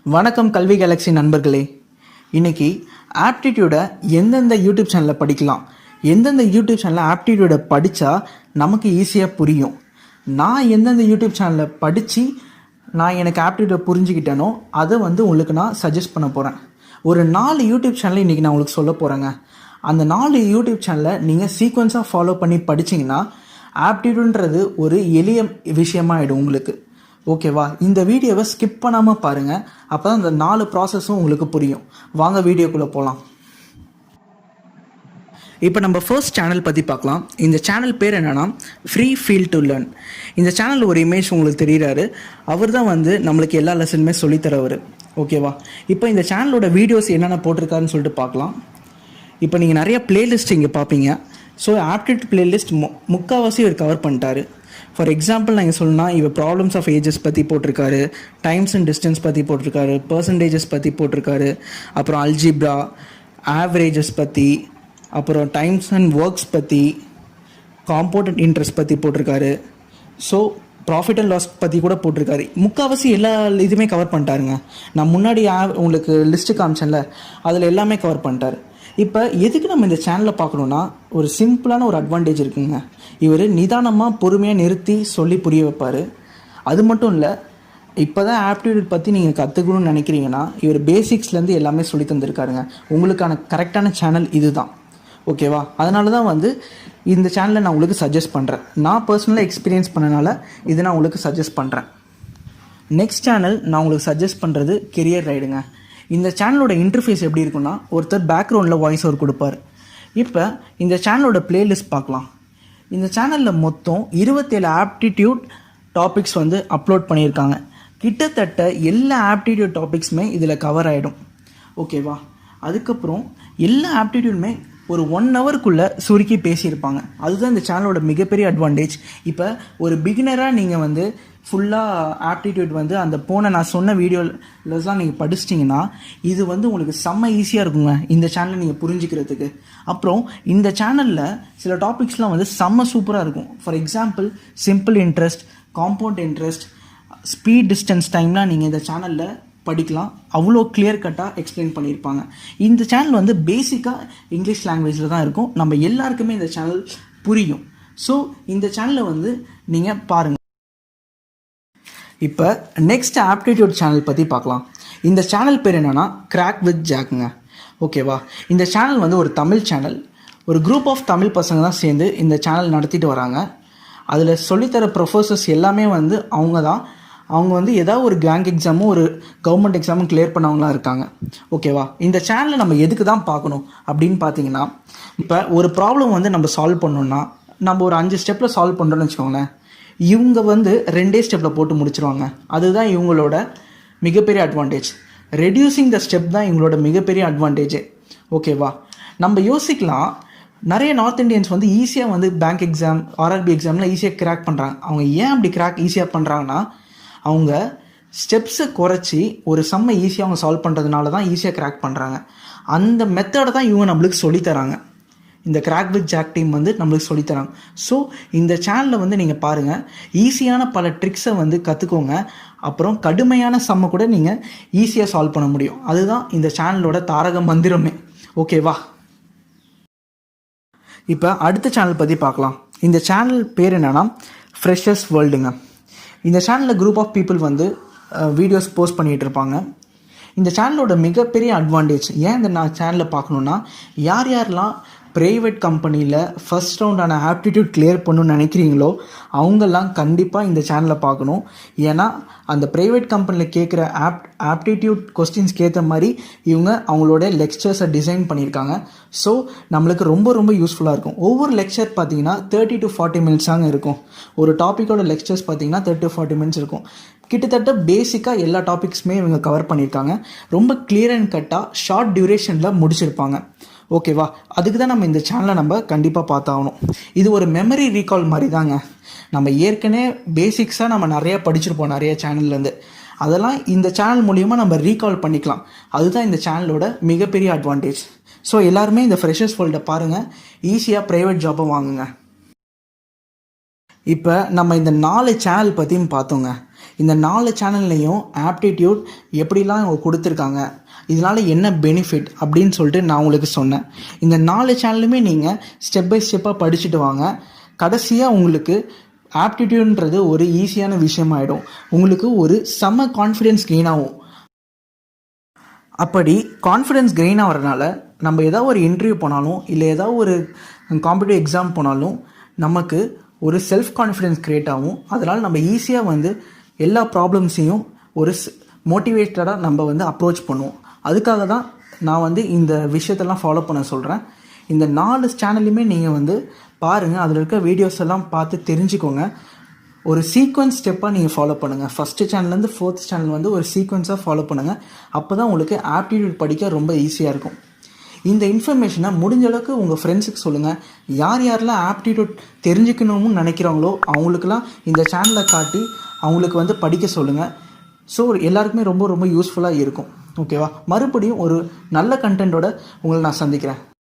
வணக்கம் கல்வி கேலக்ஸி நண்பர்களே. இன்னைக்கு ஆப்டிடியூடை எந்தெந்த யூடியூப் சேனலில் படிக்கலாம், எந்தெந்த யூடியூப் சேனலில் ஆப்டிடியூடை படித்தா நமக்கு ஈஸியாக புரியும், நான் எந்தெந்த யூடியூப் சேனலில் படித்து நான் எனக்கு ஆப்டிடியூடை புரிஞ்சுக்கிட்டேனோ அதை உங்களுக்கு நான் சஜஸ்ட் பண்ண போகிறேன். ஒரு 4 யூடியூப் சேனலை இன்றைக்கி நான் உங்களுக்கு சொல்ல போகிறேங்க. அந்த 4 யூடியூப் சேனலை நீங்கள் சீக்வன்ஸாக ஃபாலோ பண்ணி படிச்சிங்கன்னா ஆப்டிடியூடுன்றது ஒரு எளிய விஷயமாகிடும் உங்களுக்கு. ஓகேவா? இந்த வீடியோவை ஸ்கிப் பண்ணாமல் பாருங்கள், அப்போ தான் இந்த 4 ப்ராசஸும் உங்களுக்கு புரியும். வாங்க வீடியோக்குள்ளே போகலாம். இப்போ நம்ம ஃபர்ஸ்ட் சேனல் பற்றி பார்க்கலாம். இந்த சேனல் பேர் என்னென்னா ஃப்ரீ ஃபீல் டு லேர்ன். இந்த சேனல் ஒரு இமேஜ் உங்களுக்கு தெரிகிறாரு, அவர் தான் நம்மளுக்கு எல்லா லெசனுமே சொல்லித்தரவர். ஓகேவா? இப்போ இந்த சேனலோட வீடியோஸ் என்னென்ன போட்டிருக்காருன்னு சொல்லிட்டு பார்க்கலாம். இப்போ நீங்கள் நிறைய பிளேலிஸ்ட் இங்கே பார்ப்பீங்க. ஸோ ஆப்டிடியூட் பிளேலிஸ்ட் முக்கால்வாசி இவர் கவர் பண்ணிட்டாரு. ஃபார் எக்ஸாம்பிள் நான் சொல்லணும்னா இவர் ப்ராப்ளம்ஸ் ஆஃப் ஏஜஸ் பற்றி போட்டிருக்காரு, டைம்ஸ் அண்ட் டிஸ்டன்ஸ் பற்றி போட்டிருக்காரு, பர்சன்டேஜஸ் பற்றி போட்டிருக்காரு, அப்புறம் அல்ஜிப்ரா, ஆவரேஜஸ் பற்றி, அப்புறம் டைம்ஸ் அண்ட் ஒர்க்ஸ் பற்றி, காம்பவுண்ட் இன்ட்ரெஸ்ட் பற்றி போட்டிருக்காரு. ஸோ ப்ராஃபிட் அண்ட் லாஸ் பற்றி கூட போட்டிருக்காரு. முக்கால்வாசி எல்லா இதுவுமே கவர் பண்ணிட்டாருங்க. நான் முன்னாடி உங்களுக்கு லிஸ்ட்டு காமிச்சேன்ல, அதில் எல்லாமே கவர் பண்ணிட்டார். இப்போ எதுக்கு நம்ம இந்த சேனலில் பார்க்கணுன்னா, ஒரு சிம்பிளான ஒரு அட்வான்டேஜ் இருக்குங்க. இவர் நிதானமாக பொறுமையாக நிறுத்தி சொல்லி புரிய வைப்பார். அது மட்டும் இல்லை, இப்போ தான் ஆப்டிடியூட் பற்றி நீங்கள் கற்றுக்கணும்னு நினைக்கிறீங்கன்னா இவர் பேசிக்ஸ்லேருந்து எல்லாமே சொல்லி தந்திருக்காருங்க. உங்களுக்கான கரெக்டான சேனல் இது தான். ஓகேவா? அதனால தான் இந்த சேனலை நான் உங்களுக்கு சஜஸ்ட் பண்ணுறேன். நான் பர்சனலாக எக்ஸ்பீரியன்ஸ் பண்ணனால இது நான் உங்களுக்கு சஜஸ்ட் பண்ணுறேன். நெக்ஸ்ட் சேனல் நான் உங்களுக்கு சஜஸ்ட் பண்ணுறது கெரியர் ரைடுங்க. இந்த சேனலோட இன்டர்ஃபேஸ் எப்படி இருக்குன்னா, ஒருத்தர் பேக்ரவுண்டில் வாய்ஸ் ஓவர் கொடுப்பார். இப்போ இந்த சேனலோட பிளேலிஸ்ட் பார்க்கலாம். இந்த சேனலில் மொத்தம் 27 ஆப்டிடியூட் டாபிக்ஸ் அப்லோட் பண்ணியிருக்காங்க. கிட்டத்தட்ட எல்லா ஆப்டிடியூட் டாபிக்ஸுமே இதில் கவர் ஆகிடும். ஓகேவா? அதுக்கப்புறம் எல்லா ஆப்டிடியூடுமே ஒரு 1 ஹவருக்குள்ளே சுருக்கி பேசியிருப்பாங்க. அதுதான் இந்த சேனலோட மிகப்பெரிய அட்வான்டேஜ். இப்போ ஒரு பிகினராக நீங்கள் ஃபுல்லாக ஆப்டிடியூட் அந்த நான் சொன்ன வீடியோலலாம் நீங்கள் படிச்சிட்டிங்கன்னா இது உங்களுக்கு செம்ம ஈஸியாக இருக்குங்க இந்த சேனலை நீங்கள் புரிஞ்சுக்கிறதுக்கு. அப்புறம் இந்த சேனலில் சில டாபிக்ஸ்லாம் செம்ம சூப்பராக இருக்கும். For example simple interest, compound interest, speed distance டைம்லாம் நீங்கள் இந்த சேனலில் படிக்கலாம். அவ்வளோ கிளியர் கட்டாக எக்ஸ்பிளைன் பண்ணியிருப்பாங்க. இந்த சேனல் பேசிக்காக இங்கிலீஷ் லாங்குவேஜில் தான் இருக்கும். நம்ம எல்லாருக்குமே இந்த சேனல் புரியும். ஸோ இந்த சேனலை நீங்கள் பாருங்கள். இப்போ நெக்ஸ்ட் ஆப்டிடியூட் சேனல் பற்றி பார்க்கலாம். இந்த சேனல் பேர் என்னென்னா கிராக் வித் ஜாக்குங்க. ஓகேவா? இந்த சேனல் ஒரு தமிழ் சேனல். ஒரு குரூப் ஆஃப் தமிழ் பசங்க தான் சேர்ந்து இந்த சேனல் நடத்திட்டு வராங்க. அதில் சொல்லித்தர ப்ரொஃபஸர்ஸ் எல்லாமே அவங்க தான். அவங்க ஏதாவது ஒரு கேங்க் எக்ஸாமும் ஒரு கவர்மெண்ட் எக்ஸாமும் கிளியர் பண்ணவங்களாம் இருக்காங்க. ஓகேவா? இந்த சேனலை நம்ம எதுக்கு தான் பார்க்கணும் அப்படின்னு பார்த்தீங்கன்னா, இப்போ ஒரு ப்ராப்ளம் நம்ம சால்வ் பண்ணோன்னா நம்ம ஒரு 5 ஸ்டெப்பில் சால்வ் பண்ணுறோன்னு வச்சுக்கோங்களேன். இவங்க 2 ஸ்டெப்பில் போட்டு முடிச்சிருவாங்க. அதுதான் இவங்களோட மிகப்பெரிய அட்வான்டேஜ். ரெடியூசிங் த ஸ்டெப் தான் இவங்களோட மிகப்பெரிய அட்வான்டேஜே. ஓகேவா? நம்ம யோசிக்கலாம், நிறைய நார்த் இந்தியன்ஸ் ஈஸியாக பேங்க் எக்ஸாம், ஆர்ஆர்பி எக்ஸாம்லாம் ஈஸியாக கிராக் பண்ணுறாங்க. அவங்க ஏன் அப்படி கிராக் ஈஸியாக பண்ணுறாங்கன்னா, அவங்க ஸ்டெப்ஸை குறைச்சி ஒரு சம்மை ஈஸியாக அவங்க சால்வ் பண்ணுறதுனால தான் ஈஸியாக கிராக் பண்ணுறாங்க. அந்த மெத்தடை தான் இவங்க நம்மளுக்கு சொல்லித்தராங்க. இந்த கிராக் வித் ஜாக் டீம் நம்மளுக்கு சொல்லித்தராங்க. ஸோ இந்த சேனலில் நீங்கள் பாருங்கள், ஈஸியான பல ட்ரிக்ஸை கற்றுக்கோங்க. அப்புறம் கடுமையான சம்மை கூட நீங்கள் ஈஸியாக சால்வ் பண்ண முடியும். அதுதான் இந்த சேனலோட தாரக மந்திரமே. ஓகேவா? இப்போ அடுத்த சேனல் பற்றி பார்க்கலாம். இந்த சேனல் பேர் என்னென்னா ஃப்ரெஷர்ஸ் வேர்ல்டுங்க. இந்த சேனலில் group of people videos post பண்ணிகிட்டு இருப்பாங்க. இந்த சேனலோட மிகப்பெரிய அட்வான்டேஜ் ஏன் இந்த நான் சேனலை பார்க்கணுன்னா, யார் யாரெல்லாம் ப்ரைவேட் கம்பெனியில் ஃபஸ்ட் ரவுண்டான ஆப்டிடியூட் கிளியர் பண்ணணும்னு நினைக்கிறீங்களோ அவங்கெல்லாம் கண்டிப்பாக இந்த சேனலை பார்க்கணும். ஏன்னா அந்த ப்ரைவேட் கம்பெனியில் கேட்குற ஆப்டிடியூட் கொஸ்டின்ஸ்க்கு ஏற்ற மாதிரி இவங்க அவங்களோட லெக்சர்ஸை டிசைன் பண்ணியிருக்காங்க. ஸோ நம்மளுக்கு ரொம்ப ரொம்ப யூஸ்ஃபுல்லாக இருக்கும். ஒவ்வொரு லெக்சர் பார்த்தீங்கன்னா 30 to 40 மினிட்ஸாங்க இருக்கும். ஒரு டாப்பிக்கோட லெக்சர்ஸ் பார்த்தீங்கன்னா 30 to 40 மினிட்ஸ் இருக்கும். கிட்டத்தட்ட பேசிக்காக எல்லா டாபிக்ஸுமே இவங்க கவர் பண்ணியிருக்காங்க. ரொம்ப கிளியர் அண்ட் கட்டாக ஷார்ட் டியூரேஷனில் முடிச்சிருப்பாங்க. ஓகேவா? அதுக்கு தான் நம்ம இந்த சேனலை நம்ம கண்டிப்பாக பார்த்தாகணும். இது ஒரு மெமரி ரீகால் மாதிரி தாங்க. நம்ம ஏற்கனவே பேசிக்ஸாக நம்ம நிறையா படிச்சிருப்போம் நிறைய சேனல்லேருந்து. அதெல்லாம் இந்த சேனல் மூலிமா நம்ம ரீகால் பண்ணிக்கலாம். அதுதான் இந்த சேனலோட மிகப்பெரிய அட்வான்டேஜ். ஸோ எல்லாருமே இந்த ஃப்ரெஷர்ஸ் வேர்ல்டை பாருங்கள், ஈஸியாக ப்ரைவேட் ஜாப்பை வாங்குங்க. இப்போ நம்ம இந்த 4 சேனல் பற்றியும் பார்த்தோங்க. இந்த 4 சேனல்லையும் ஆப்டிடியூட் எப்படிலாம் அவங்க கொடுத்துருக்காங்க, இதனால் என்ன பெனிஃபிட் அப்படின்னு சொல்லிட்டு நான் உங்களுக்கு சொன்னேன். இந்த 4 சேனலுமே நீங்கள் ஸ்டெப் பை ஸ்டெப்பாக படிச்சுட்டு வாங்க. கடைசியாக உங்களுக்கு ஆப்டிடியூட்ன்றது ஒரு ஈஸியான விஷயமாயிடும். உங்களுக்கு ஒரு செம்ம கான்ஃபிடென்ஸ் கெயின் ஆகும். அப்படி கான்ஃபிடென்ஸ் கெயின் ஆகிறதுனால நம்ம ஏதாவது ஒரு இன்டர்வியூ போனாலும் இல்லை ஏதாவது ஒரு காம்படிட்டிவ் எக்ஸாம் போனாலும் நமக்கு ஒரு செல்ஃப் கான்ஃபிடென்ஸ் க்ரியேட் ஆகும். அதனால் நம்ம ஈஸியாக வந்து எல்லா ப்ராப்ளம்ஸையும் ஒரு மோட்டிவேட்டடாக நம்ம வந்து அப்ரோச் பண்ணுவோம். அதுக்காக தான் நான் வந்து இந்த விஷயத்தெல்லாம் ஃபாலோ பண்ண சொல்கிறேன். இந்த 4 சேனல்லையுமே நீங்கள் வந்து பாருங்கள், அதில் இருக்க வீடியோஸ் எல்லாம் பார்த்து தெரிஞ்சுக்கோங்க. ஒரு சீக்வன்ஸ் ஸ்டெப்பாக நீங்கள் ஃபாலோ பண்ணுங்கள். ஃபஸ்ட்டு சேனல்லேருந்து 4th சேனல் வந்து ஒரு சீக்வன்ஸாக ஃபாலோ பண்ணுங்கள். அப்போ தான் உங்களுக்கு ஆப்டிடியூட் படிக்க ரொம்ப ஈஸியாக இருக்கும். இந்த இன்ஃபர்மேஷனை முடிஞ்ச அளவுக்கு உங்கள் ஃப்ரெண்ட்ஸுக்கு சொல்லுங்கள். யார் யாரெல்லாம் ஆப்டிடியூட் தெரிஞ்சுக்கணும்னு நினைக்கிறாங்களோ அவங்களுக்கெல்லாம் இந்த சேனலை காட்டி அவங்களுக்கு வந்து படிக்க சொல்லுங்கள். ஸோ எல்லாருக்குமே ரொம்ப ரொம்ப யூஸ்ஃபுல்லாக இருக்கும். ஓகேவா? மறுபடியும் ஒரு நல்ல கண்டென்ட்டோட உங்களை நான் சந்திக்கிறேன்.